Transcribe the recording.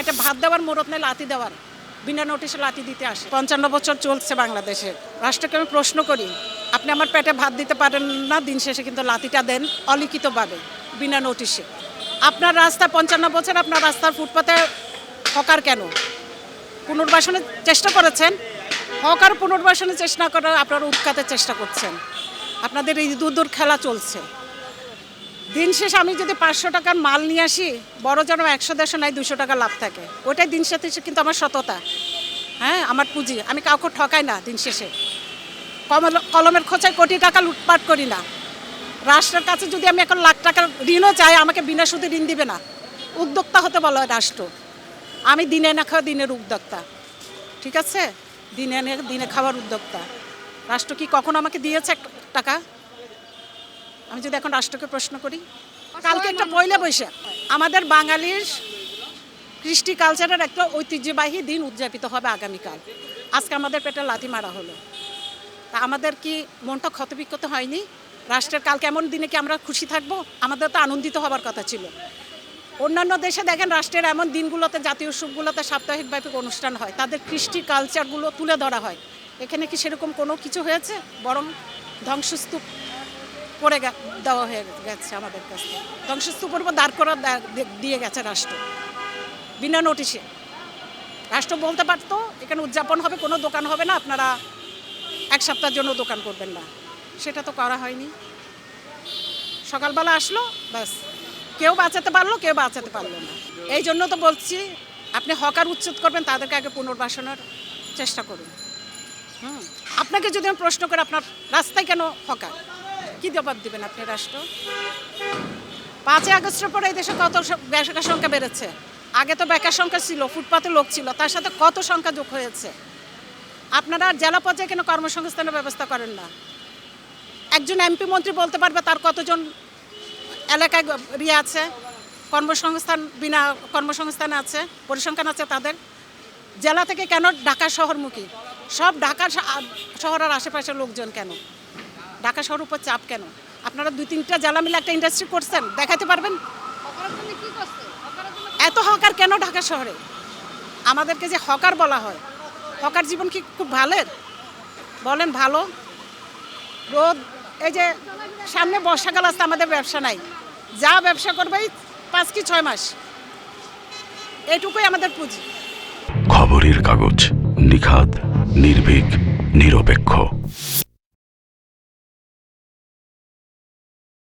পেটে ভাত দেওয়ার মুরত নেই লাথি দেওয়ার, বিনা নোটিশে লাথি দিতে আসে। 55 বছর চলছে বাংলাদেশে। রাষ্ট্রকে আমি প্রশ্ন করি, আপনি আমার পেটে ভাত দিতে পারেন না, দিন শেষে কিন্তু লাথিটা দেন অলিখিতভাবে, বিনা নোটিশে। আপনার রাস্তা 55 বছর আপনার রাস্তার ফুটপাতে হকার কেন? পুনর্বাসনের চেষ্টা করেছেন, হকার পুনর্বাসনের চেষ্টা করার আপনারা উৎখাতের চেষ্টা করছেন। আপনাদের এই দূর খেলা চলছে। দিন শেষে আমি যদি 500 টাকার মাল নিয়ে আসি, বড় যেন 100-150 নাই 200 টাকা লাভ থাকে, ওইটাই দিন শেষে কিন্তু আমার সততা, হ্যাঁ, আমার পুঁজি। আমি কাউকে ঠকাই না, দিন শেষে কলমের খোঁচায় কোটি টাকা লুটপাট করি না। রাষ্ট্রের কাছে যদি আমি এখন লাখ টাকার ঋণও চাই, আমাকে বিনা সুদে ঋণ দিবে না। উদ্যোক্তা হতে বলা হয় রাষ্ট্র। আমি দিনে না খাওয়া দিনের উদ্যোক্তা, ঠিক আছে, দিনে খাওয়ার উদ্যোক্তা। রাষ্ট্র কি কখনো আমাকে দিয়েছে টাকা? আমি যদি এখন রাষ্ট্রকে প্রশ্ন করি, কালকে একটা পয়লা বৈশাখ, আমাদের বাঙালির কৃষ্টি কালচারের একটা ঐতিহ্যবাহী দিন উদযাপিত হবে আগামীকাল। আজকে আমাদের পেটে লাথি মারা হলো, তা আমাদের কি মনটা ক্ষতবিক্ষত হয়নি? রাষ্ট্রের কালকে এমন দিনে কি আমরা খুশি থাকবো? আমাদের তো আনন্দিত হবার কথা ছিল। অন্যান্য দেশে দেখেন রাষ্ট্রের এমন দিনগুলোতে, জাতীয় উৎসবগুলোতে সাপ্তাহিকব্যাপী অনুষ্ঠান হয়, তাদের কৃষ্টি কালচারগুলো তুলে ধরা হয়। এখানে কি সেরকম কোনো কিছু হয়েছে? বরং ধ্বংসস্তূপ করে দেওয়া হয়ে গেছে আমাদের কাছে। ধ্বংসস্তূপের উপর দাঁড় করা দিয়ে গেছে রাষ্ট্র বিনা নোটিশে। রাষ্ট্র বলতে পারতো এখানে উদযাপন হবে, কোনো দোকান হবে না, আপনারা 1 সপ্তাহের জন্য দোকান করবেন না। সেটা তো করা হয়নি। সকালবেলা আসলো, ব্যাস, কেউ বাঁচাতে পারলো, কেউ বাঁচাতে পারলো না। এই জন্য তো বলছি, আপনি হকার উচ্ছেদ করবেন, তাদেরকে আগে পুনর্বাসনের চেষ্টা করুন। আপনাকে যদি আমি প্রশ্ন করি, আপনার রাস্তায় কেন হকার, কি জবাব দেবেন আপনি রাষ্ট্র? 5 আগস্টের পরে এই দেশে কত বেকার সংখ্যা বেড়েছে। আগে তো বেকার সংখ্যা ছিল, ফুটপাতে লোক ছিল, তার সাথে কত সংখ্যা যোগ হয়েছে। আপনারা জেলা পর্যায়ে কেন কর্মসংস্থানের ব্যবস্থা করেন না? একজন এমপি মন্ত্রী বলতে পারবে তার কতজন এলাকায় আছে, বিনা কর্মসংস্থান আছে, পরিসংখ্যান আছে তাদের। জেলা থেকে কেন ঢাকা শহরমুখী? সব ঢাকা শহরের আশেপাশের লোকজন কেন? ঢাকা শহর উপর চাপ কেন? আপনারা 2-3টা জেলা মিলে একটা ইন্ডাস্ট্রি করছেন, দেখাতে পারবেন? এত হকার কেন ঢাকা শহরে? আমাদেরকে যে হকার বলা হয়, হকার জীবন কি খুব ভালোর? বলেন ভালো? রোদ, এই যে সামনে বর্ষাকাল আসতে আমাদের ব্যবসা নাই, যা ব্যবসা করবেই 5 কি 6 মাস, এটুকুই আমাদের পুঁজি। খবরের কাগজ, নিখাত, নির্ভীক, নিরপেক্ষ।